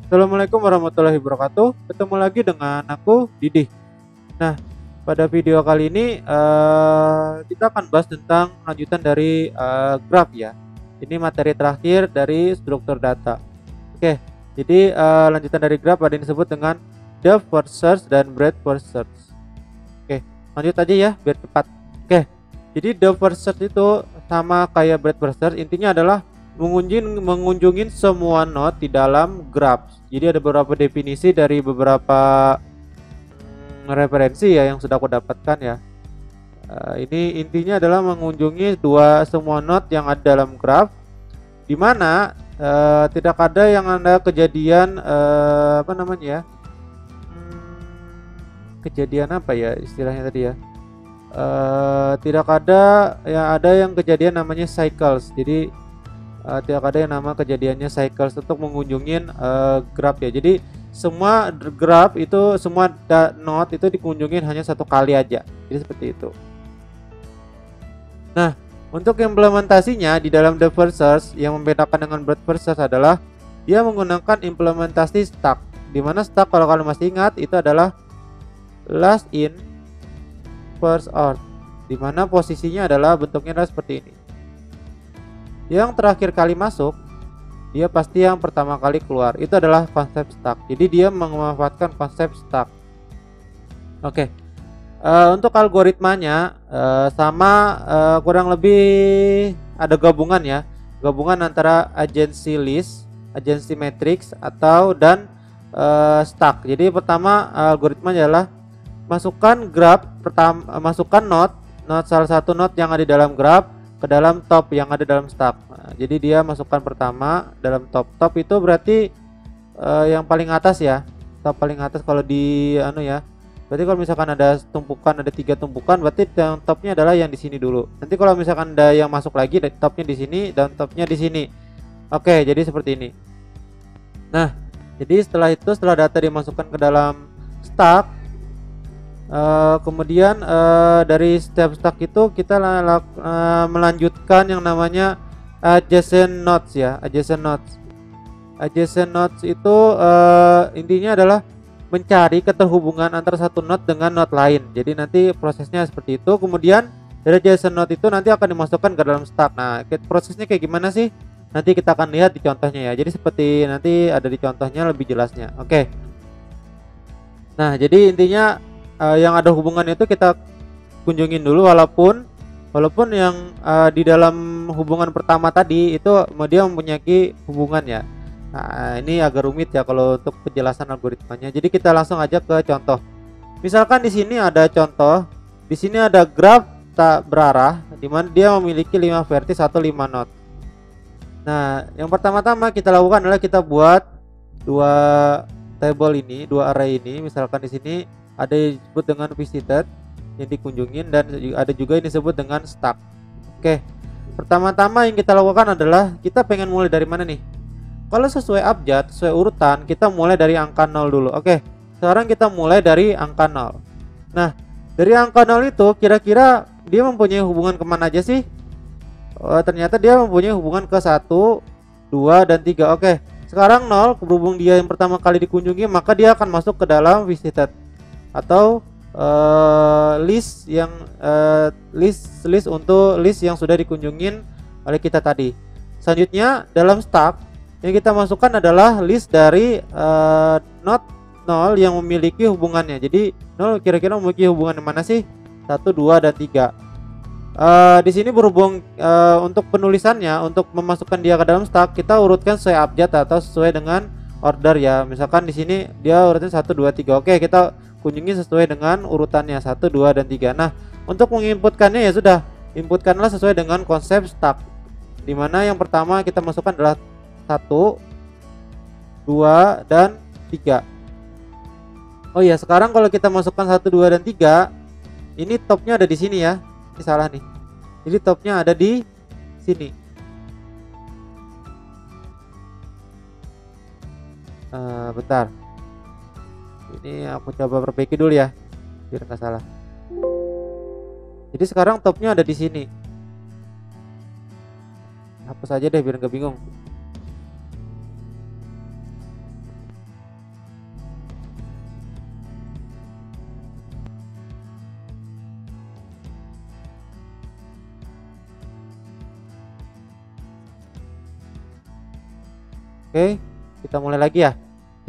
Assalamualaikum warahmatullahi wabarakatuh. Ketemu lagi dengan aku, Didi. Nah, pada video kali ini kita akan bahas tentang lanjutan dari graph ya. Ini materi terakhir dari struktur data. Oke, jadi lanjutan dari graph ada yang disebut dengan depth first search dan breadth first search. Oke, lanjut aja ya biar cepat. Oke, jadi depth first search itu sama kayak breadth first search, intinya adalah mengunjungin semua node di dalam graph. Jadi ada beberapa definisi dari beberapa referensi ya yang sudah aku dapatkan ya. Ini intinya adalah mengunjungi semua node yang ada dalam graph, di mana tidak ada yang ada kejadian apa namanya ya? Kejadian apa ya istilahnya tadi ya? Tidak ada yang kejadian namanya cycles. Jadi tidak ada yang nama kejadiannya cycles untuk mengunjungin graph ya. Jadi semua graph itu semua node itu dikunjungin hanya satu kali aja. Jadi seperti itu. Nah, untuk implementasinya di dalam depth first search yang membedakan dengan breadth first search adalah dia menggunakan implementasi stack. Dimana stack kalau kalian masih ingat itu adalah last in first out, dimana posisinya adalah bentuknya adalah seperti ini. Yang terakhir kali masuk, dia pasti yang pertama kali keluar. Itu adalah konsep stack. Jadi dia memanfaatkan konsep stack. Oke. Untuk algoritmanya sama kurang lebih ada gabungan ya. Gabungan antara agency list, agency matrix dan stack. Jadi pertama algoritmanya adalah masukkan graph masukkan node salah satu node yang ada di dalam graph ke dalam top yang ada dalam stack. Nah, jadi dia masukkan pertama dalam top itu berarti yang paling atas ya, top paling atas kalau di ya. Berarti kalau misalkan ada tumpukan, ada 3 tumpukan, berarti yang topnya adalah yang di sini dulu. Nanti kalau misalkan ada yang masuk lagi, topnya di sini dan topnya di sini. Oke, jadi seperti ini. Nah, jadi setelah data dimasukkan ke dalam stack, kemudian dari step stack itu kita melanjutkan yang namanya adjacent nodes ya. Adjacent nodes itu intinya adalah mencari keterhubungan antara satu node dengan node lain. Jadi nanti prosesnya seperti itu. Kemudian dari adjacent node itu nanti akan dimasukkan ke dalam stack. Nah, prosesnya kayak gimana sih? Nanti kita akan lihat di contohnya ya. Jadi seperti nanti ada di contohnya lebih jelasnya. Oke. Nah, jadi intinya yang ada hubungannya itu kita kunjungin dulu, walaupun yang di dalam hubungan pertama tadi itu dia mempunyai hubungan ya. Nah, ini agak rumit ya kalau untuk penjelasan algoritmanya. Jadi kita langsung aja ke contoh. Misalkan di sini ada contoh, di sini ada graph tak berarah di mana dia memiliki 5 vertex atau 5 node. Nah, yang pertama-tama kita lakukan adalah kita buat dua table ini, dua array ini. Misalkan di sini ada yang disebut dengan visited yang dikunjungin dan ada juga yang disebut dengan stack. Oke, pertama-tama yang kita lakukan adalah kita pengen mulai dari mana nih? Kalau sesuai abjad, sesuai urutan, kita mulai dari angka 0 dulu. Oke, sekarang kita mulai dari angka 0. Nah, dari angka 0 itu kira-kira dia mempunyai hubungan kemana aja sih? Ternyata dia mempunyai hubungan ke 1, 2, dan 3. Oke, sekarang 0 berhubung dia yang pertama kali dikunjungi, maka dia akan masuk ke dalam visited atau list yang list untuk list yang sudah dikunjungin oleh kita tadi. Selanjutnya dalam stack yang kita masukkan adalah list dari node 0 yang memiliki hubungannya. Jadi 0 kira-kira memiliki hubungan mana sih? 1, 2, dan 3. Di sini berhubung untuk penulisannya, untuk memasukkan dia ke dalam stack, kita urutkan sesuai abjad atau sesuai dengan order ya. Misalkan di sini dia urutan 1, 2, 3. Oke, kita kunjungi sesuai dengan urutannya 1, 2, dan 3. Nah, untuk menginputkannya ya sudah, inputkanlah sesuai dengan konsep stack, dimana yang pertama kita masukkan adalah 1, 2, dan 3. Oh ya, sekarang kalau kita masukkan 1, 2, dan 3, ini topnya ada di sini ya. Ini salah nih. Jadi topnya ada di sini. Bentar. Ini aku coba perbaiki dulu ya, biar nggak salah. Jadi sekarang topnya ada di sini. Hapus aja deh biar nggak bingung. Oke, kita mulai lagi ya.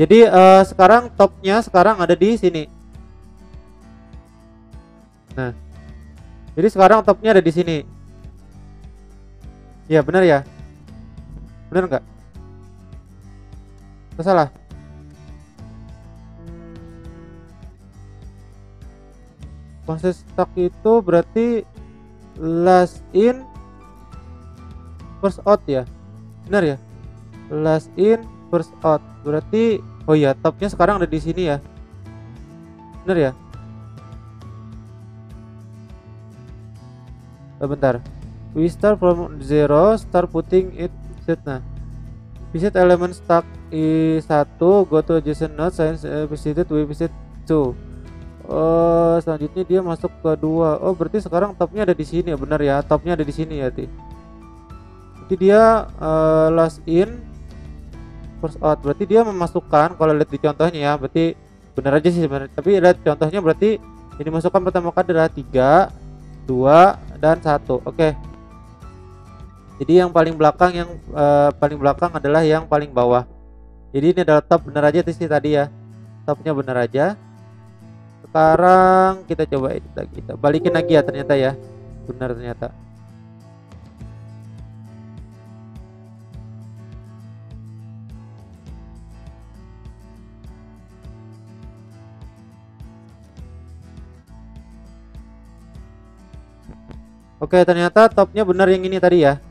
Jadi sekarang topnya sekarang ada di sini. Nah, jadi sekarang topnya ada di sini. Ya benar ya, benar nggak? Salah. Konsep stuck itu berarti last in first out ya, benar ya? Last in first out berarti, oh iya, topnya sekarang ada di sini ya, benar ya? Bentar, we start from zero, start putting it set. Nah, visit element stuck i1, go to adjacent node, since visited we visit 2. Selanjutnya dia masuk ke 2. Oh, berarti sekarang topnya ada di sini ya, benar ya? Topnya ada di sini ya, Jadi dia last in first out. Berarti dia memasukkan, kalau lihat di contohnya ya, berarti benar aja sih sebenarnya. Tapi lihat contohnya, berarti ini masukkan pertama kali adalah 3, 2, dan 1. Oke. Jadi yang paling belakang adalah yang paling bawah. Jadi ini adalah top benar aja sih tadi ya. Topnya benar aja. Sekarang kita coba edit lagi, kita balikin lagi ya, ternyata ya benar ternyata. Oke, ternyata topnya benar yang ini tadi ya.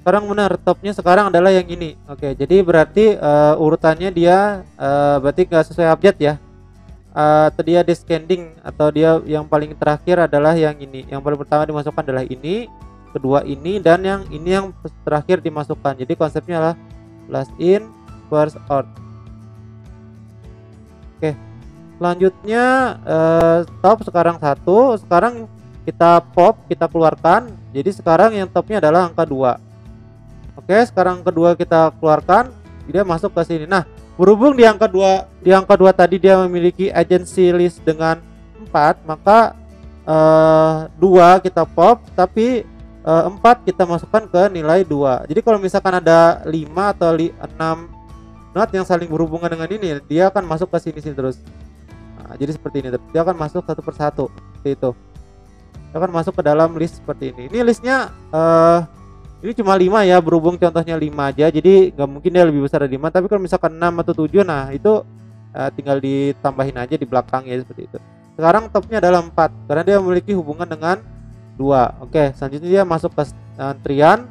Sekarang benar, topnya sekarang adalah yang ini. Oke, jadi berarti urutannya dia berarti nggak sesuai update ya. Atau dia descending, atau dia yang paling terakhir adalah yang ini. Yang paling pertama dimasukkan adalah ini, kedua ini, dan yang ini yang terakhir dimasukkan. Jadi konsepnya adalah last in first out. Oke, selanjutnya top sekarang 1. Sekarang kita pop, kita keluarkan. Jadi sekarang yang topnya adalah angka 2. Oke, sekarang kedua kita keluarkan, dia masuk ke sini. Nah, berhubung di angka 2 tadi dia memiliki agency list dengan 4, maka 2 kita pop, tapi 4 kita masukkan ke nilai 2. Jadi kalau misalkan ada 5 atau 6 not yang saling berhubungan dengan ini, dia akan masuk ke sini terus. Nah, jadi seperti ini, dia akan masuk satu persatu seperti itu. Dia akan masuk ke dalam list seperti ini. Ini listnya ini cuma 5 ya, berhubung contohnya 5 aja, jadi nggak mungkin dia lebih besar dari 5. Tapi kalau misalkan 6 atau 7, nah itu tinggal ditambahin aja di belakang ya, seperti itu. Sekarang topnya adalah 4 karena dia memiliki hubungan dengan 2. Oke, selanjutnya dia masuk ke antrian,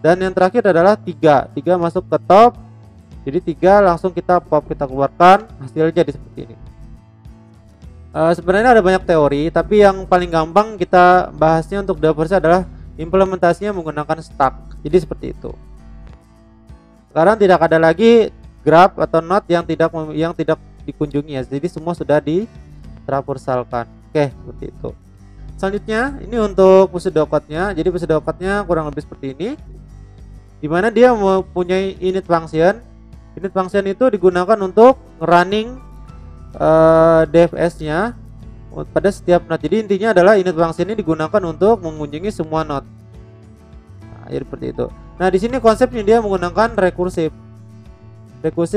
dan yang terakhir adalah 3 masuk ke top. Jadi 3 langsung kita pop, kita keluarkan, hasilnya jadi seperti ini. Sebenarnya ada banyak teori, tapi yang paling gampang kita bahasnya untuk developer adalah implementasinya menggunakan stack. Jadi seperti itu. Sekarang tidak ada lagi graph atau node yang tidak dikunjungi ya. Jadi semua sudah ditraversalkan. Oke, seperti itu. Selanjutnya ini untuk pseudo code-nya. Jadi pseudo code-nya kurang lebih seperti ini. Dimana dia mempunyai init function. Init function itu digunakan untuk running DFS-nya pada setiap node. Jadi intinya adalah init function ini digunakan untuk mengunjungi semua node. Nah, jadi seperti itu. Nah, di sini konsepnya dia menggunakan recursive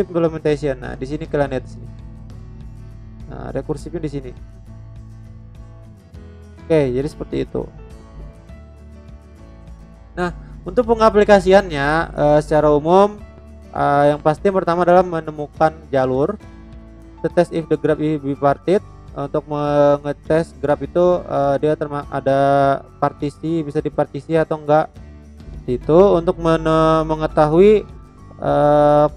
implementation. Nah, di sini kalian lihat sini. Nah, recursive di sini. Oke, jadi seperti itu. Nah, untuk pengaplikasiannya secara umum yang pasti yang pertama adalah menemukan jalur. Test if the graph is bipartite. Untuk mengetes graph itu dia ada partisi, bisa dipartisi atau enggak. Itu untuk mengetahui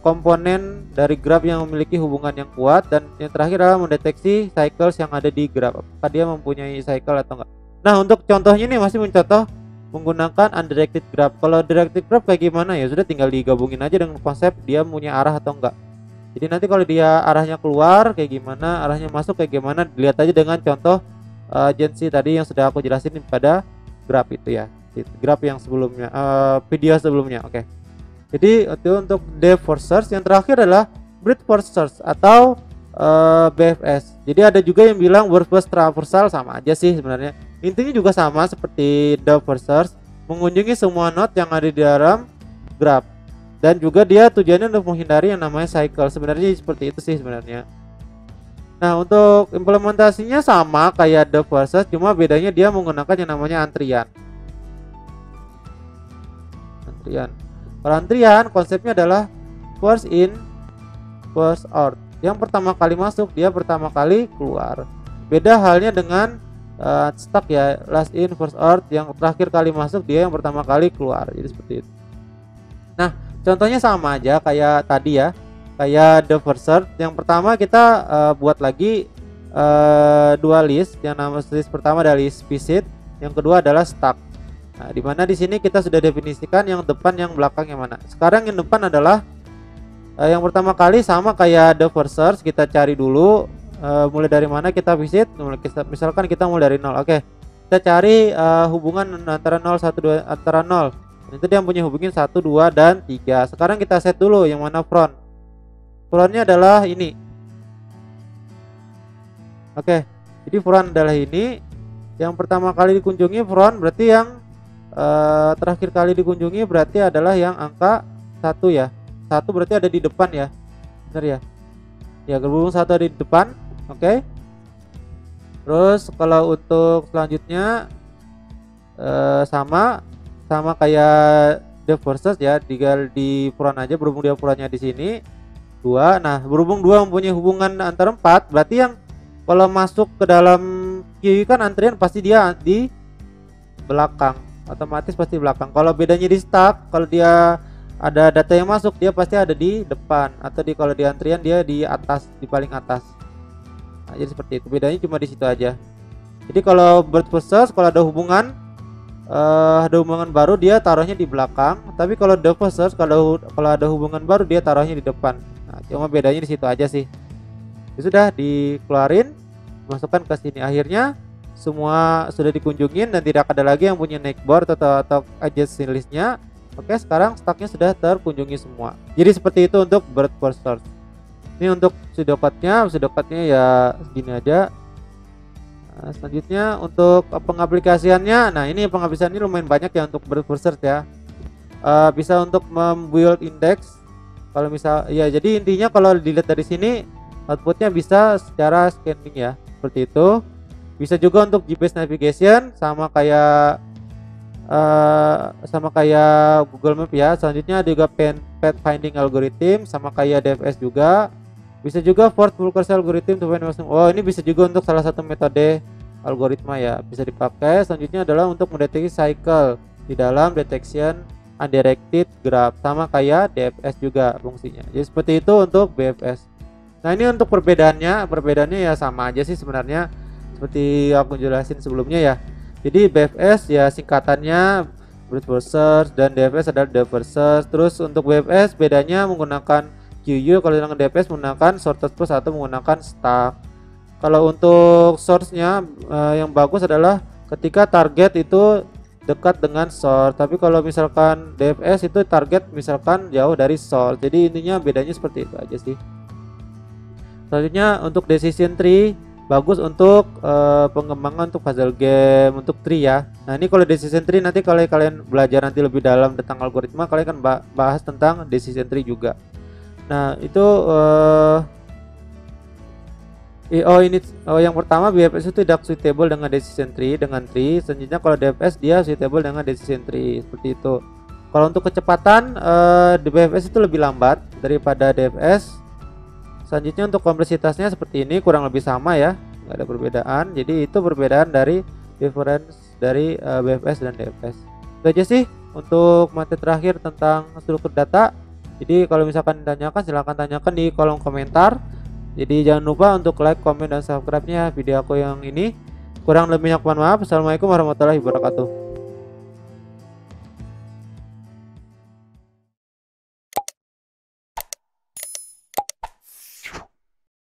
komponen dari graph yang memiliki hubungan yang kuat, dan yang terakhir adalah mendeteksi cycles yang ada di graph, apakah dia mempunyai cycle atau enggak. Nah, untuk contohnya ini masih mencontoh menggunakan undirected graph. Kalau directed graph kayak gimana ya, sudah tinggal digabungin aja dengan konsep dia punya arah atau enggak. Jadi nanti kalau dia arahnya keluar kayak gimana, arahnya masuk kayak gimana, dilihat aja dengan contoh agency tadi yang sudah aku jelasin pada graph itu ya, graph yang sebelumnya, video sebelumnya. Oke. Jadi itu untuk depth for search. Yang terakhir adalah breadth for search atau BFS. Jadi ada juga yang bilang burst traversal, sama aja sih sebenarnya. Intinya juga sama seperti the first, mengunjungi semua node yang ada di dalam graph. Dan juga dia tujuannya untuk menghindari yang namanya cycle. Sebenarnya seperti itu sih sebenarnya. Nah, untuk implementasinya sama kayak the first, cuma bedanya dia menggunakan yang namanya antrian. Kalau antrian konsepnya adalah first in, first out. Yang pertama kali masuk dia pertama kali keluar. Beda halnya dengan stack ya, last in first out. Yang terakhir kali masuk dia yang pertama kali keluar. Jadi seperti itu. Nah, contohnya sama aja kayak tadi ya, kayak the first search. Yang pertama kita buat lagi dua list. Yang nama list pertama adalah list visit, yang kedua adalah stack. Nah, dimana di sini kita sudah definisikan yang depan yang belakang yang mana. Sekarang yang depan adalah yang pertama kali sama kayak the first search. Kita cari dulu mulai dari mana kita visit. Misalkan kita mulai dari 0. Oke. Kita cari hubungan antara 0 1 2 antara 0. Itu dia punya hubungin 1 2 dan 3. Sekarang kita set dulu yang mana front. Frontnya adalah ini. Oke. Jadi front adalah ini. Yang pertama kali dikunjungi front, berarti yang terakhir kali dikunjungi berarti adalah yang angka 1 ya. 1 berarti ada di depan ya. Benar ya? Ya, berhubung 1 ada di depan. Oke. Terus kalau untuk selanjutnya sama kayak the versus ya, tinggal di front aja, berhubung dia frontnya di sini 2. Nah, berhubung 2 mempunyai hubungan antar 4, berarti yang kalau masuk ke dalam queue kan antrian pasti dia di belakang, otomatis pasti belakang. Kalau bedanya di stack, kalau dia ada data yang masuk dia pasti ada di depan, atau kalau di antrian dia di atas, di paling atas. Nah, jadi seperti itu, bedanya cuma di situ aja. Jadi kalau bird versus, kalau ada hubungan baru dia taruhnya di belakang, tapi kalau the versus, kalau ada hubungan baru dia taruhnya di depan. Nah, cuma bedanya di situ aja sih. Ya sudah, dikeluarin, masukkan ke sini. Akhirnya semua sudah dikunjungin dan tidak ada lagi yang punya neighbor atau adjacent listnya. Oke, sekarang stacknya sudah terkunjungi semua. Jadi seperti itu untuk bird first. Ini untuk pseudocode-nya ya segini aja. Nah, selanjutnya untuk pengaplikasiannya, nah ini pengaplikasiannya lumayan banyak ya untuk bird first ya. Bisa untuk membuild index. Kalau misal ya, jadi intinya kalau dilihat dari sini outputnya bisa secara scanning ya, seperti itu. Bisa juga untuk GPS navigation sama kayak Google Map ya. Selanjutnya juga path finding algorithm sama kayak DFS juga. Bisa juga force full cursor algorithm to find maximum. Oh, ini bisa juga untuk salah satu metode algoritma ya, bisa dipakai. Selanjutnya adalah untuk mendeteksi cycle di dalam detection undirected graph, sama kayak DFS juga fungsinya. Jadi seperti itu untuk BFS. Nah, ini untuk perbedaannya ya sama aja sih sebenarnya, seperti aku jelasin sebelumnya ya. Jadi BFS ya singkatannya brute force search, dan DFS adalah the versus. Terus untuk BFS bedanya menggunakan QU, kalau dengan DFS menggunakan sorted first atau menggunakan stack. Kalau untuk source-nya yang bagus adalah ketika target itu dekat dengan source, tapi kalau misalkan DFS itu target misalkan jauh dari source. Jadi intinya bedanya seperti itu aja sih. Selanjutnya untuk decision tree bagus untuk pengembangan untuk puzzle game, untuk tree ya. Nah, ini kalau decision tree nanti kalau kalian belajar nanti lebih dalam tentang algoritma, kalian akan bahas tentang decision tree juga. Nah, itu yang pertama BFS itu tidak suitable dengan decision tree, selanjutnya kalau DFS dia suitable dengan decision tree, seperti itu. Kalau untuk kecepatan BFS itu lebih lambat daripada DFS. Selanjutnya untuk kompleksitasnya seperti ini, kurang lebih sama ya, nggak ada perbedaan. Jadi itu perbedaan dari difference dari BFS dan DFS. Itu aja sih untuk materi terakhir tentang struktur data. Jadi kalau misalkan ditanyakan, silahkan tanyakan di kolom komentar. Jadi jangan lupa untuk like, komen, dan subscribe-nya video aku yang ini. Kurang lebihnya mohon maaf. Assalamualaikum warahmatullahi wabarakatuh.